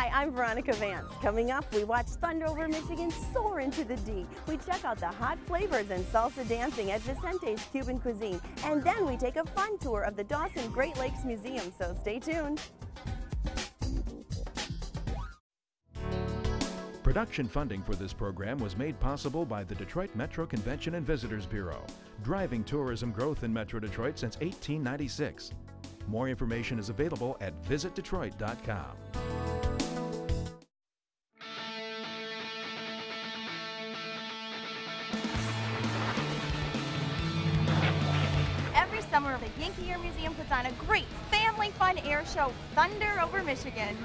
Hi, I'm Veronica Vance. Coming up, we watch thunder over Michigan soar into the D. We check out the hot flavors and salsa dancing at Vicente's Cuban Cuisine. And then we take a fun tour of the Dossin Great Lakes Museum, so stay tuned. Production funding for this program was made possible by the Detroit Metro Convention and Visitors Bureau, driving tourism growth in Metro Detroit since 1896. More information is available at visitdetroit.com. Every summer, the Yankee Air Museum puts on a great family fun air show, Thunder over Michigan.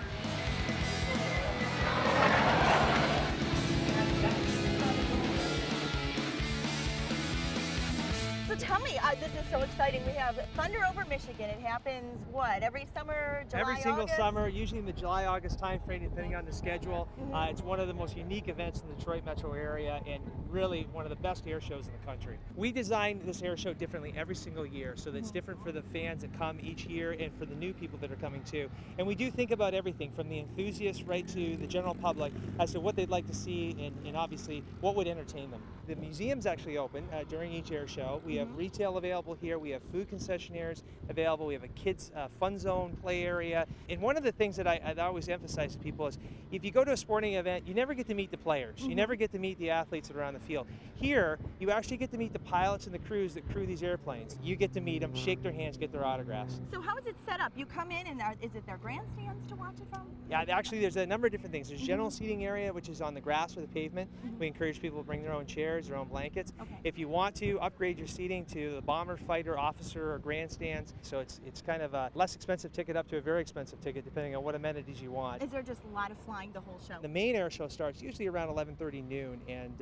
So tell me, this is so exciting. We have Thunder over Michigan. It happens, what, every summer, July, Every single August? summer, usually in the July-August time frame, depending on the schedule. It's one of the most unique events in the Detroit metro area and really one of the best air shows in the country. We designed this air show differently every single year, so that it's different for the fans that come each year and for the new people that are coming too. And we do think about everything from the enthusiasts right to the general public as to what they'd like to see and obviously what would entertain them. The museum's actually open during each air show. We have retail available here. We have food concessionaires available. We have a kids fun zone, play area. And one of the things that I always emphasize to people is if you go to a sporting event, you never get to meet the players. You never get to meet the athletes that are on the field. Here, you actually get to meet the pilots and the crews that crew these airplanes. You get to meet them, shake their hands, get their autographs. So how is it set up? You come in and is it their grandstands to watch it from? Yeah, actually there's a number of different things. There's general seating area, which is on the grass or the pavement. We encourage people to bring their own chairs, their own blankets. If you want to upgrade your seating to the bomber, fighter, officer, or grandstands, so it's kind of a less expensive ticket up to a very expensive ticket, depending on what amenities you want. Is there just a lot of flying the whole show? The main air show starts usually around 11:30 noon and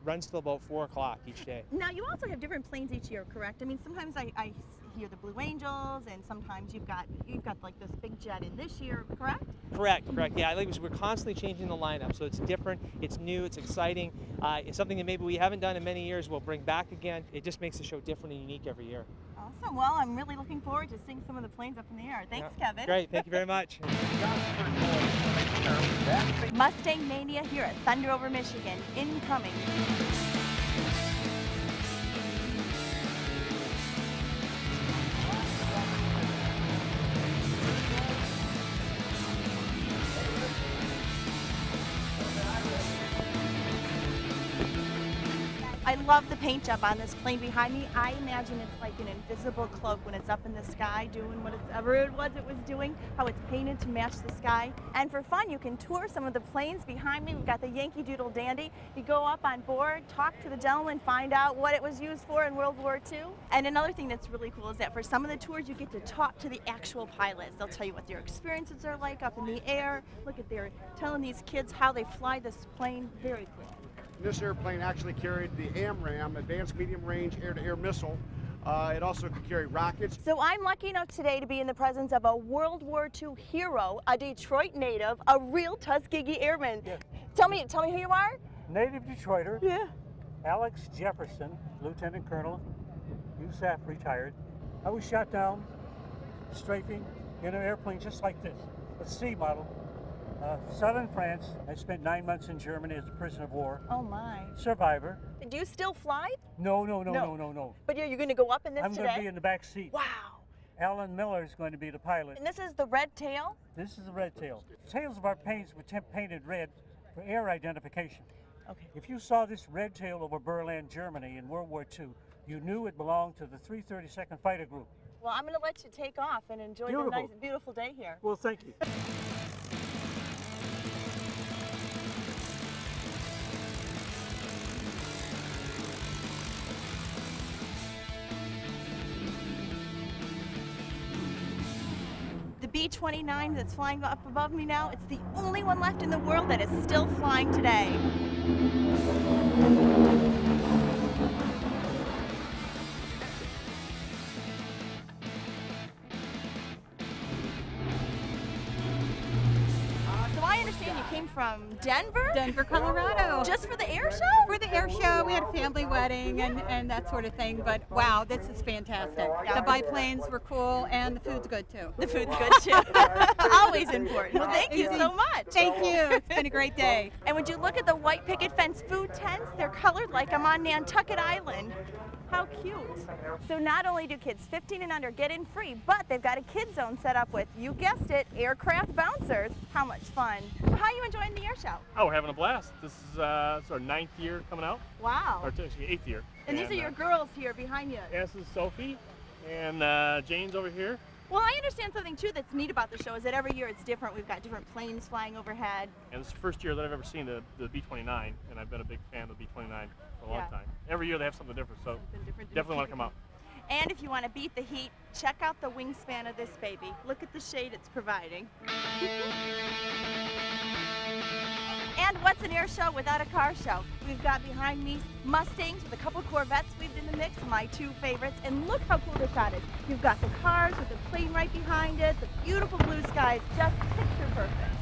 runs till about 4 o'clock each day. Now you also have different planes each year, correct? I mean, sometimes I hear the Blue Angels, and sometimes you've got like this big jet in this year, correct? Correct. Yeah, we're constantly changing the lineup, so it's different, it's new, it's exciting. It's something that maybe we haven't done in many years. We'll bring back again. It just makes the show different and unique every year. Awesome. Well, I'm really looking forward to seeing some of the planes up in the air. Thanks, Kevin. Great. Thank you very much. Mustang Mania here at Thunder over Michigan. Incoming. I love the paint job on this plane behind me. I imagine it's like an invisible cloak when it's up in the sky doing whatever it was doing, how it's painted to match the sky. And for fun, you can tour some of the planes behind me. We've got the Yankee Doodle Dandy. You go up on board, talk to the gentleman, find out what it was used for in World War II. And another thing that's really cool is that for some of the tours, you get to talk to the actual pilots. They'll tell you what their experiences are like up in the air. Look at they're telling these kids how they fly this plane. Very cool. This airplane actually carried the AMRAAM, Advanced Medium Range Air-to-Air Missile. It also could carry rockets. So I'm lucky enough today to be in the presence of a World War II hero, a Detroit native, a real Tuskegee Airman. Yeah. Tell me who you are? Native Detroiter. Yeah. Alex Jefferson, Lieutenant Colonel, USAF retired. I was shot down, strafing in an airplane just like this, a C model. Southern France. I spent 9 months in Germany as a prisoner of war. Oh my. Survivor. Do you still fly? No. But you're going to go up in this I'm today? going to be in the back seat. Wow. Alan Miller is going to be the pilot. And this is the red tail? This is the red tail. Tails of our planes were painted red for air identification. Okay. If you saw this red tail over Berlin, Germany in World War II, you knew it belonged to the 332nd Fighter Group. Well, I'm going to let you take off and enjoy the nice, beautiful day here. Well, thank you. The B-29 that's flying up above me now, it's the only one left in the world that is still flying today. So I understand You came from Denver? Denver, Colorado. Just for the air show? For the air show, we had a family wedding and that sort of thing, but wow, this is fantastic. The biplanes were cool, and the food's good too. The food's good too. Always important. Well, thank you so much. Thank you. It's been a great day. And would you look at the white picket fence food tents? They're colored like I'm on Nantucket Island. How cute. So not only do kids 15 and under get in free, but they've got a kid zone set up with, you guessed it, aircraft bouncers. How much fun. How are you enjoying the air show? Oh, we're having a blast. This is it's our 9th year coming out. Wow. Or actually 8th year. And these are your girls here behind you. Yeah, this is Sophie and Jane's over here. Well, I understand something too that's neat about the show is that every year it's different. We've got different planes flying overhead. And this is the first year that I've ever seen the B-29, and I've been a big fan of the B-29 for a long time. Every year they have something different, so definitely want to come out. And if you want to beat the heat, check out the wingspan of this baby. Look at the shade it's providing. And what's an air show without a car show? We've got behind me Mustangs with a couple Corvettes weaved in the mix, my two favorites. And look how cool the shot is. You've got the cars with the plane right behind it, the beautiful blue skies, just picture perfect.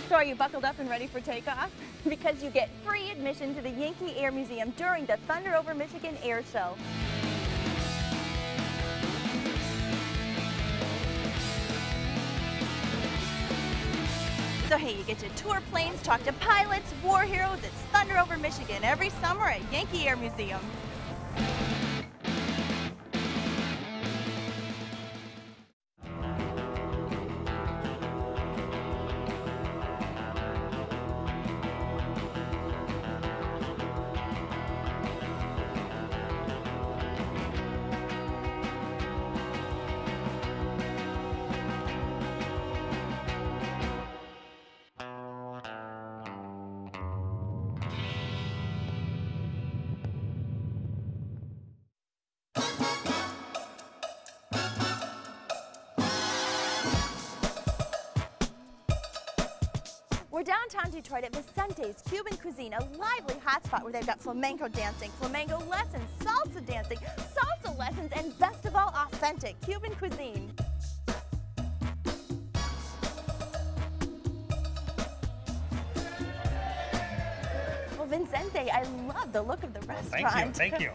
So are you buckled up and ready for takeoff? Because you get free admission to the Yankee Air Museum during the Thunder Over Michigan Air Show. So hey, you get to tour planes, talk to pilots, war heroes. It's Thunder Over Michigan every summer at Yankee Air Museum. We're downtown Detroit at Vicente's Cuban Cuisine, a lively hotspot where they've got flamenco dancing, flamenco lessons, salsa dancing, salsa lessons, and best of all, authentic Cuban cuisine. Vicente, I love the look of the restaurant. Thank you.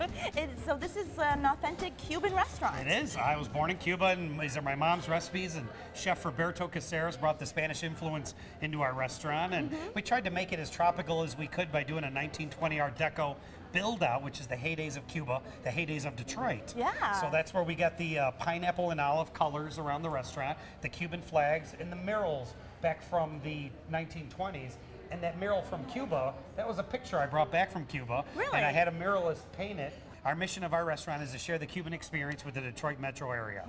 So this is an authentic Cuban restaurant. It is. I was born in Cuba, and these are my mom's recipes, and Chef Roberto Caceres brought the Spanish influence into our restaurant, and we tried to make it as tropical as we could by doing a 1920 Art Deco build-out, which is the heydays of Cuba, the heydays of Detroit. Yeah. So that's where we got the pineapple and olive colors around the restaurant, the Cuban flags, and the murals back from the 1920s. And that mural from Cuba, that was a picture I brought back from Cuba. Really? And I had a muralist paint it. Our mission of our restaurant is to share the Cuban experience with the Detroit metro area.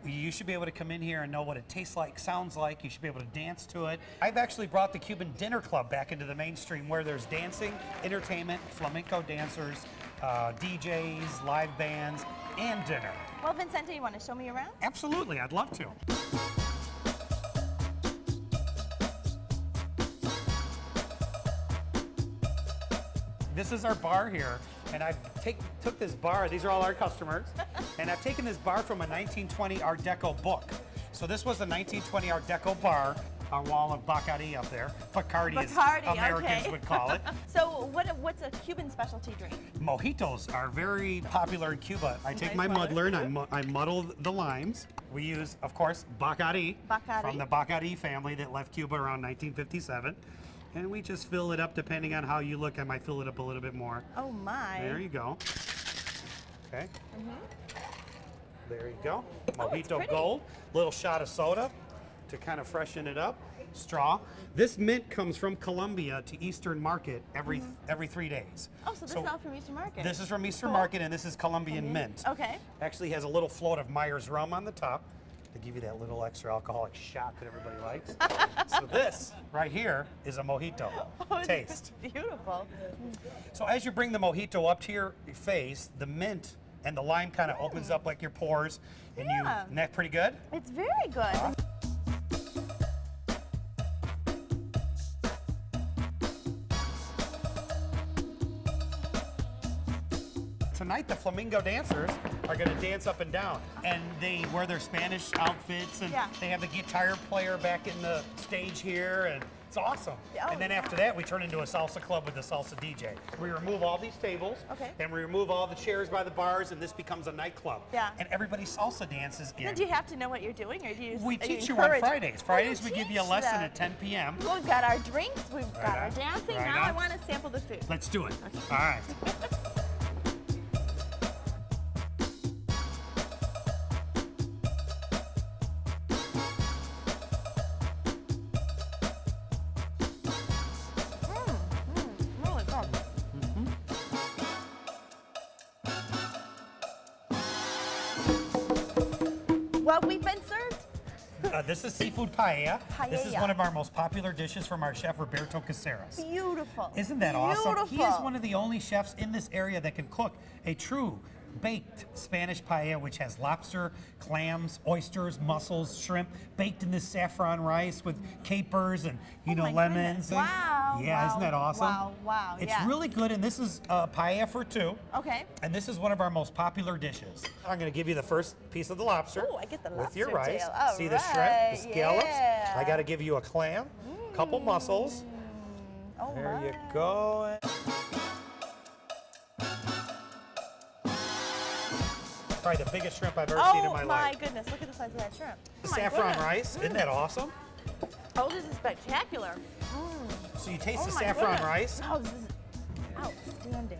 You should be able to come in here and know what it tastes like, sounds like. You should be able to dance to it. I've actually brought the Cuban Dinner Club back into the mainstream where there's dancing, entertainment, flamenco dancers, DJs, live bands, and dinner. Well, Vicente, you want to show me around? Absolutely, I'd love to. This is our bar here, and I took this bar, these are all our customers, and I've taken this bar from a 1920 Art Deco book. So this was a 1920 Art Deco bar, our wall of Bacardi up there. Bacardi, as Americans would call it. So what's a Cuban specialty drink? Mojitos are very popular in Cuba. I take my muddler and I muddle the limes. We use, of course, Bacardi from the Bacardi family that left Cuba around 1957. And we just fill it up depending on how you look. I might fill it up a little bit more. Oh my. There you go. Okay. There you go. Mojito Gold. Little shot of soda to kind of freshen it up. Straw. This mint comes from Colombia to Eastern Market every 3 days. Oh, so this is all from Eastern Market. This is from Eastern Market, and this is Colombian mint. Okay. Actually has a little float of Myers rum on the top to give you that little extra alcoholic shot that everybody likes. So this right here is a mojito. Taste. Beautiful. So as you bring the mojito up to your face, the mint and the lime kind of opens up like your pores, and isn't that pretty good? It's very good. tonight the flamingo dancers are going to dance up and down. And they wear their Spanish outfits, and they have the guitar player back in the stage here, and it's awesome. And then after that, we turn into a salsa club with the salsa DJ. We remove all these tables, and we remove all the chairs by the bars, and this becomes a nightclub. And everybody salsa dances in. And do you have to know what you're doing, or do you? We teach you on Fridays. Fridays we give you a lesson at 10 p.m. Well, we've got our drinks, we've got our dancing. Now I want to sample the food. Let's do it. All right. What we've been served? This is seafood paella. This is one of our most popular dishes from our chef, Roberto Caceres. Beautiful. Isn't that awesome? He is one of the only chefs in this area that can cook a true baked Spanish paella, which has lobster, clams, oysters, mussels, shrimp, baked in this saffron rice with capers and, you know, lemons. Wow. Yeah, isn't that awesome? Wow, wow. It's really good, and this is paella for two. Okay. And this is one of our most popular dishes. I'm going to give you the first piece of the lobster. Oh, I get the lobster with your rice. tail. See the shrimp, the scallops. I got to give you a clam, a couple mussels. Oh, there you go. Probably the biggest shrimp I've ever seen in my life. Oh my goodness, look at the size of that shrimp. Saffron rice, isn't that awesome? Oh, this is spectacular. So you taste the saffron rice. Oh, this is outstanding.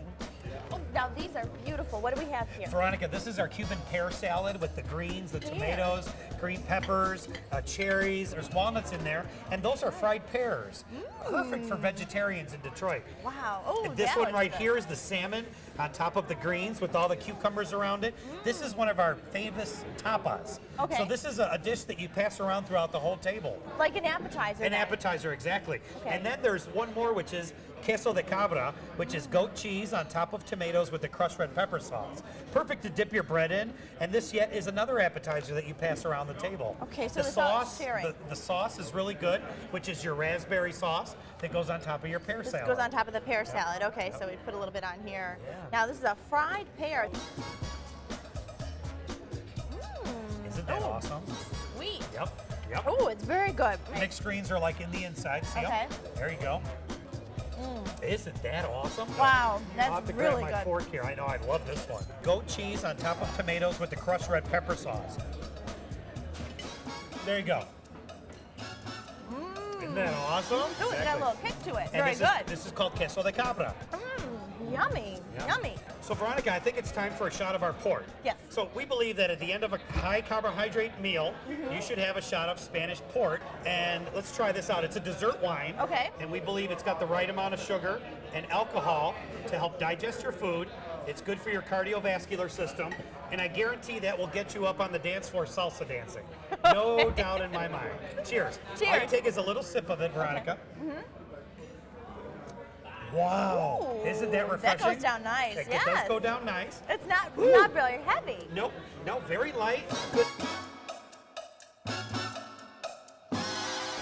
Oh, now these are beautiful. What do we have here? Veronica, this is our Cuban pear salad with the greens, the tomatoes, green peppers, cherries. There's walnuts in there, and those are fried pears. Perfect for vegetarians in Detroit. Wow. Oh, and this one right here is the salmon on top of the greens with all the cucumbers around it. This is one of our famous tapas. Okay. So this is a dish that you pass around throughout the whole table. Like an appetizer. An appetizer, exactly. Okay. And then there's one more, which is queso de cabra, which is goat cheese on top of tomatoes with the crushed red pepper sauce. Perfect to dip your bread in. And this yet is another appetizer that you pass around the table. Okay, so the sauce, sharing. the sauce is really good, which is your raspberry sauce that goes on top of your pear salad. This goes on top of the pear salad. Okay, so we put a little bit on here. Now this is a fried pear. Isn't that awesome? Sweet. Yep. Yep. Oh, it's very good. Mixed greens are like in the inside. See 'em? There you go. Isn't that awesome? Wow, that's I'll have to really grab my fork here. I know, I love this one. Goat cheese on top of tomatoes with the crushed red pepper sauce. There you go. Isn't that awesome? Ooh, it got a little kick to it. And Very good. This is called queso de cabra. Yummy. Yummy. So Veronica, I think it's time for a shot of our port. Yes. So we believe that at the end of a high carbohydrate meal, you should have a shot of Spanish port. And let's try this out. It's a dessert wine. Okay. And we believe it's got the right amount of sugar and alcohol to help digest your food. It's good for your cardiovascular system. And I guarantee that will get you up on the dance floor salsa dancing. No doubt in my mind. Cheers. Cheers. All you take is a little sip of it, Veronica. Okay. Wow, Ooh, isn't that refreshing? That goes down nice, It yes. does go down nice. It's not really heavy. Nope, no, very light. Good.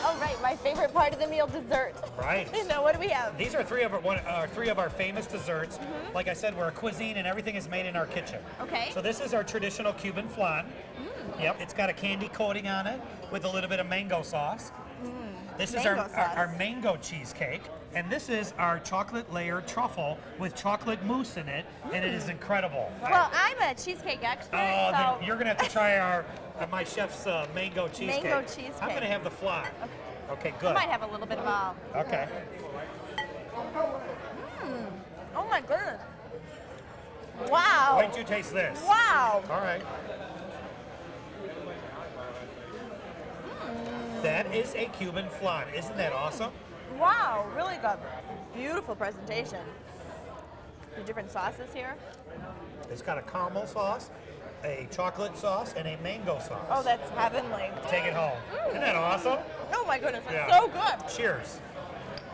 All right, my favorite part of the meal, dessert. Right. You know, what do we have? These are three of our famous desserts. Like I said, we're a cuisine and everything is made in our kitchen. Okay. So this is our traditional Cuban flan. Yep, it's got a candy coating on it with a little bit of mango sauce. This is our mango cheesecake. And this is our chocolate layered truffle with chocolate mousse in it, and it is incredible. Well, I'm a cheesecake expert, Oh, so... then you're gonna have to try my chef's mango cheesecake. Mango cheesecake. I'm gonna have the flan. Okay, good. I might have a little bit of all. Okay. Oh my goodness. Wow. Why don't you taste this? Wow. All right. That is a Cuban flan. Isn't that awesome? Wow, really good. Beautiful presentation. The different sauces here. It's got a caramel sauce, a chocolate sauce, and a mango sauce. Oh, that's heavenly. Take it home. Isn't that awesome? Oh my goodness, it's so good. Cheers.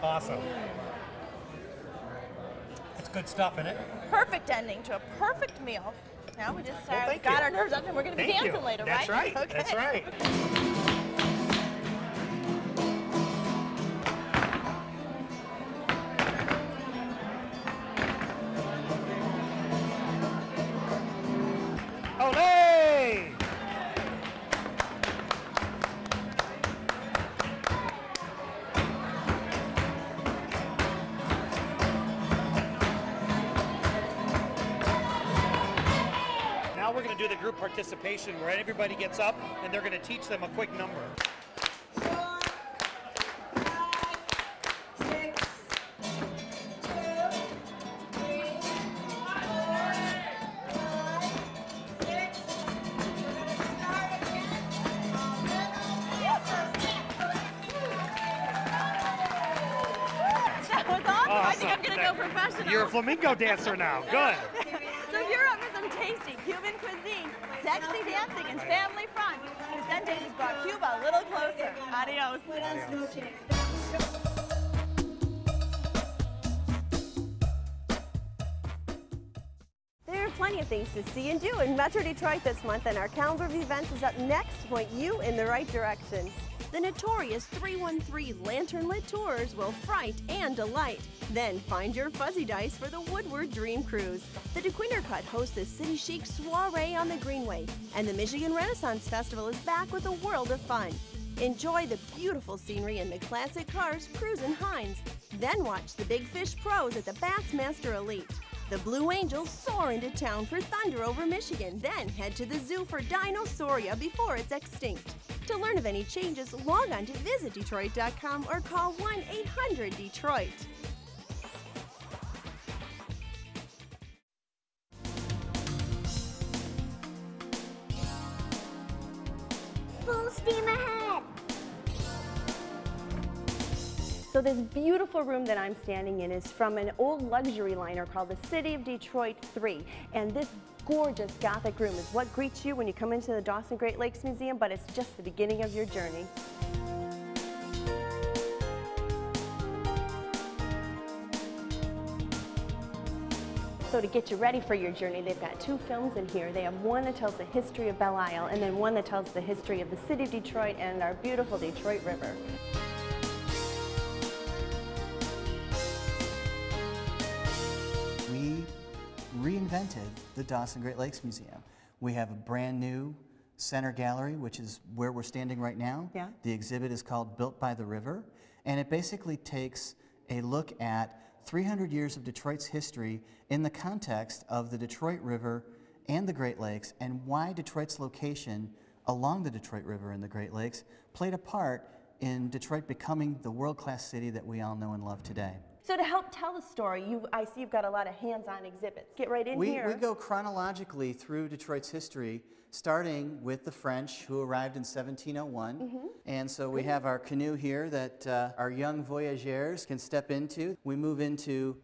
Awesome. It's good stuff, isn't it? Perfect ending to a perfect meal. Now we just Well, got our nerves up and we're going to be dancing later, That's right? That's right. Okay. That's right. we're going to do the group participation where everybody gets up and they're going to teach them a quick number. 4, 5, 6, 2, 3, 4, 5, 6. We're going to start again. That was awesome. I think I'm going to go professional. You're a flamenco dancer now. Good. So if you're up for some tasty Cuban cuisine, sexy dancing, and family fun, Vicente just brought Cuba a little closer. Adios. There are plenty of things to see and do in Metro Detroit this month, and our calendar of events is up next to point you in the right direction. The notorious 313 lantern-lit tours will fright and delight. Then find your fuzzy dice for the Woodward Dream Cruise. The DeQuinder Cut hosts a city chic soiree on the Greenway, and the Michigan Renaissance Festival is back with a world of fun. Enjoy the beautiful scenery in the classic cars Cruisin' Hines. Then watch the Big Fish Pros at the Bassmaster Elite. The Blue Angels soar into town for Thunder over Michigan, then head to the zoo for Dinosauria before it's extinct. To learn of any changes, log on to visitdetroit.com or call 1-800-DETROIT. Full steam ahead. So this beautiful room that I'm standing in is from an old luxury liner called the City of Detroit 3. And this gorgeous Gothic room is what greets you when you come into the Dossin Great Lakes Museum, but it's just the beginning of your journey. So to get you ready for your journey, they've got 2 films in here. They have one that tells the history of Belle Isle, and then one that tells the history of the city of Detroit and our beautiful Detroit River. We reinvented the Dossin Great Lakes Museum. We have a brand new center gallery, which is where we're standing right now. Yeah. The exhibit is called Built by the River, and it basically takes a look at 300 years of Detroit's history in the context of the Detroit River and the Great Lakes, and why Detroit's location along the Detroit River and the Great Lakes played a part in Detroit becoming the world-class city that we all know and love today. So to help tell the story, I see you've got a lot of hands-on exhibits. Get right in here. We go chronologically through Detroit's history, starting with the French, who arrived in 1701. And so we have our canoe here that our young voyageurs can step into. We move into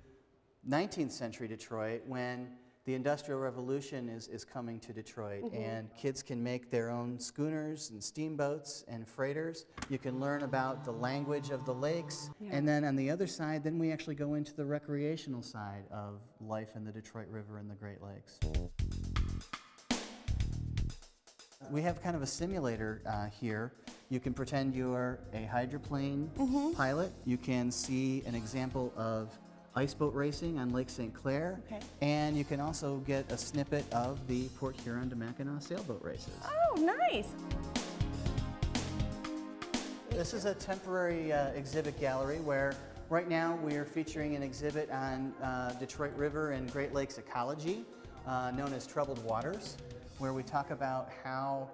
19th century Detroit, when the Industrial Revolution is coming to Detroit, and kids can make their own schooners and steamboats and freighters. You can learn about the language of the lakes, and then on the other side, then we actually go into the recreational side of life in the Detroit River and the Great Lakes. We have kind of a simulator here. You can pretend you're a hydroplane pilot. You can see an example of ice boat racing on Lake St. Clair, and you can also get a snippet of the Port Huron to Mackinac sailboat races. Oh, nice. This is a temporary exhibit gallery where right now we are featuring an exhibit on Detroit River and Great Lakes ecology, known as Troubled Waters, where we talk about how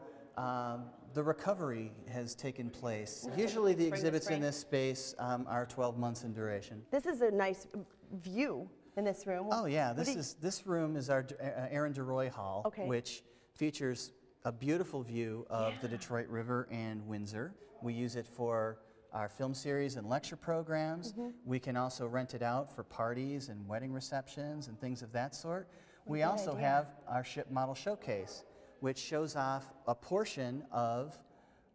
the recovery has taken place. Usually the exhibits in this space are 12 months in duration. This is a nice view in this room. Oh yeah, this room is our Aaron DeRoy Hall, which features a beautiful view of the Detroit River and Windsor. We use it for our film series and lecture programs. We can also rent it out for parties and wedding receptions and things of that sort. We also have our ship model showcase, which shows off a portion of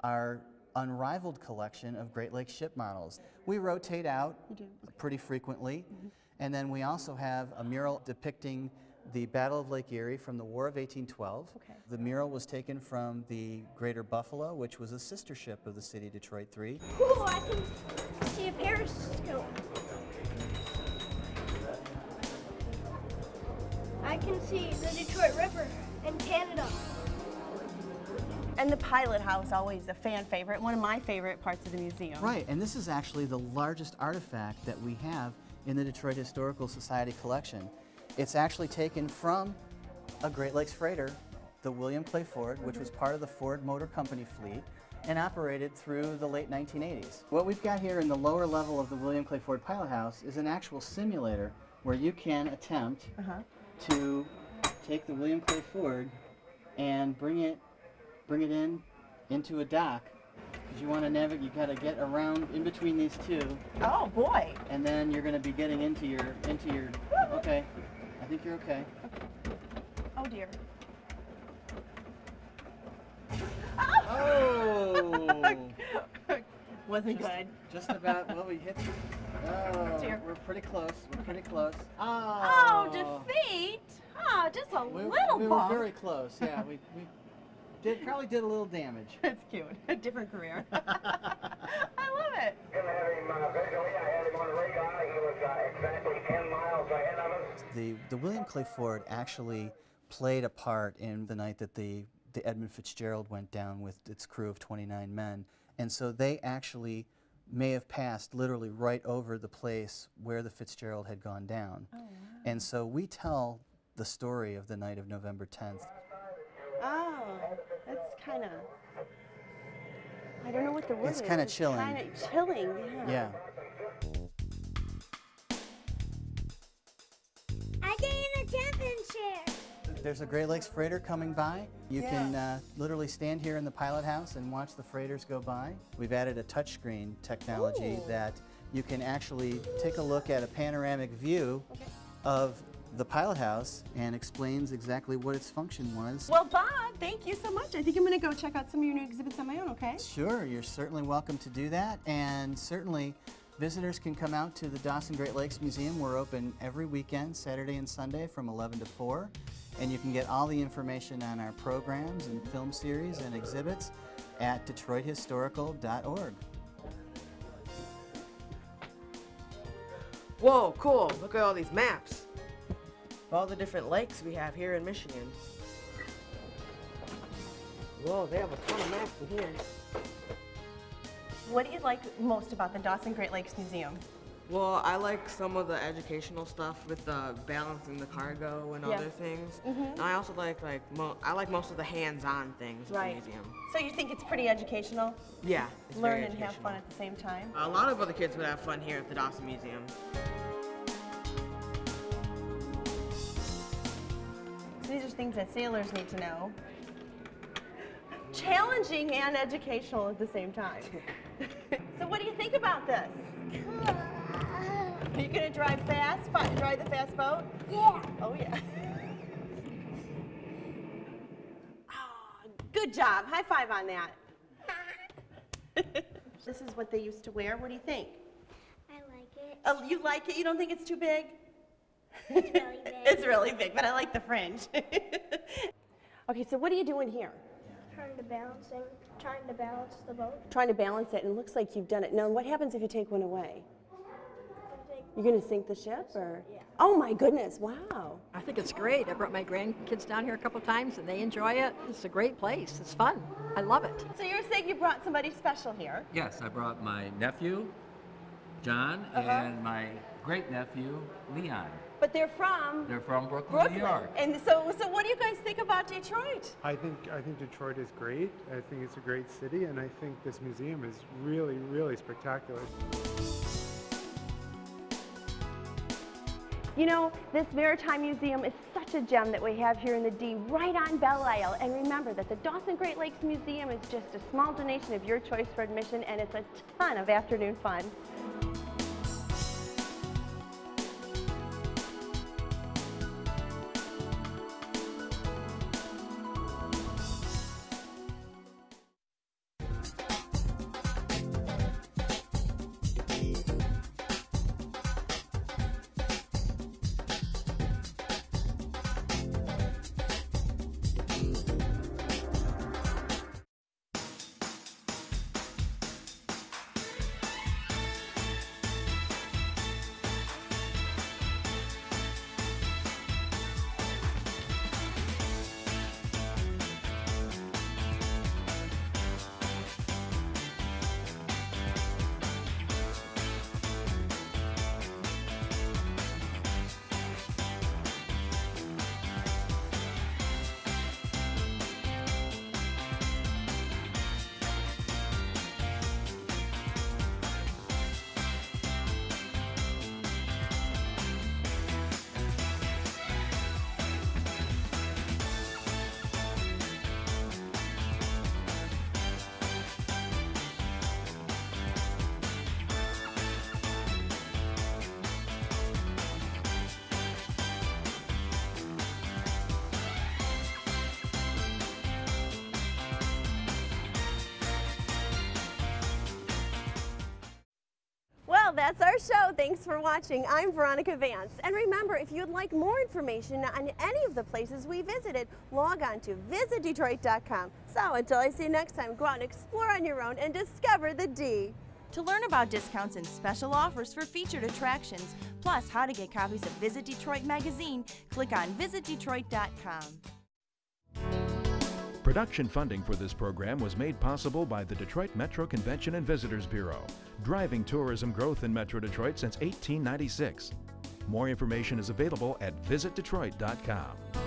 our unrivaled collection of Great Lakes ship models. We rotate out pretty frequently, and then we also have a mural depicting the Battle of Lake Erie from the War of 1812. The mural was taken from the Greater Buffalo, which was a sister ship of the City Detroit 3. Ooh, I can see a periscope. I can see the Detroit River and Canada. And the pilot house, always a fan favorite, one of my favorite parts of the museum. Right, and this is actually the largest artifact that we have in the Detroit Historical Society collection. It's actually taken from a Great Lakes freighter the William Clay Ford, which was part of the Ford Motor Company fleet and operated through the late 1980s. What we've got here in the lower level of the William Clay Ford Pilot House is an actual simulator where you can attempt to take the William Clay Ford and bring it into a dock. Because you want to navigate, you got to get around in between these two. Oh boy! And then you're going to be getting into your. Okay, I think you're okay. Oh dear. Oh! Wasn't good. Just about. Well, we hit. Oh, we're pretty close. We're pretty close. Oh, defeat! Oh, just a little We bump. were very close. Yeah, we probably did a little damage. That's cute. A different career. I love it. The William Clay Ford actually played a part in the night that the Edmund Fitzgerald went down with its crew of 29 men. And so they actually may have passed literally right over the place where the Fitzgerald had gone down. Oh, wow. And so we tell the story of the night of November 10th. Oh, that's kind of, I don't know what the word is. It's kind of chilling. Kind of chilling, yeah. I gained a camping chair. There's a Great Lakes freighter coming by. You can literally stand here in the pilot house and watch the freighters go by. We've added a touchscreen technology that you can actually take a look at a panoramic view of the pilot house and explains exactly what its function was. Well, Bob, thank you so much. I think I'm going to go check out some of your new exhibits on my own, okay? Sure, you're certainly welcome to do that, and certainly visitors can come out to the Dossin Great Lakes Museum. We're open every weekend, Saturday and Sunday from 11 to 4, and you can get all the information on our programs and film series and exhibits at DetroitHistorical.org. Whoa, cool. Look at all these maps. All the different lakes we have here in Michigan. Whoa, they have a ton of maps in here. What do you like most about the Dossin Great Lakes Museum? Well, I like some of the educational stuff with the balancing the cargo and other things. And I also like I like most of the hands-on things at the museum. So you think it's pretty educational? Yeah, it's Learn very and have educational. fun at the same time? A lot of other kids would have fun here at the Dossin Museum. So these are things that sailors need to know. Challenging and educational at the same time. So what do you think about this? Are you going to drive fast? Drive the fast boat? Yeah. Oh, yeah. Oh, good job. High five on that. This is what they used to wear. What do you think? I like it. Oh, you like it? You don't think it's too big? It's really big. It's really big, but I like the fringe. Okay, so what are you doing here? Trying to balance the boat. Trying to balance it, and it looks like you've done it. Now, what happens if you take one away? You're going to sink the ship, or? Yeah. Oh my goodness, wow. I think it's great. I brought my grandkids down here a couple times and they enjoy it. It's a great place. It's fun. I love it. So you're saying you brought somebody special here? Yes, I brought my nephew, John, and my great-nephew, Leon. But they're from? They're from Brooklyn, New York. And so what do you guys think about Detroit? I think Detroit is great. I think it's a great city, and I think this museum is really, really spectacular. You know, this Maritime Museum is such a gem that we have here in the D, right on Belle Isle. And remember that the Dossin Great Lakes Museum is just a small donation of your choice for admission, and it's a ton of afternoon fun. Well, that's our show. Thanks for watching. I'm Veronica Vance. And remember, if you'd like more information on any of the places we visited, log on to visitdetroit.com. So until I see you next time, go out and explore on your own and discover the D. To learn about discounts and special offers for featured attractions, plus how to get copies of Visit Detroit magazine, click on visitdetroit.com. Production funding for this program was made possible by the Detroit Metro Convention and Visitors Bureau, driving tourism growth in Metro Detroit since 1896. More information is available at visitdetroit.com.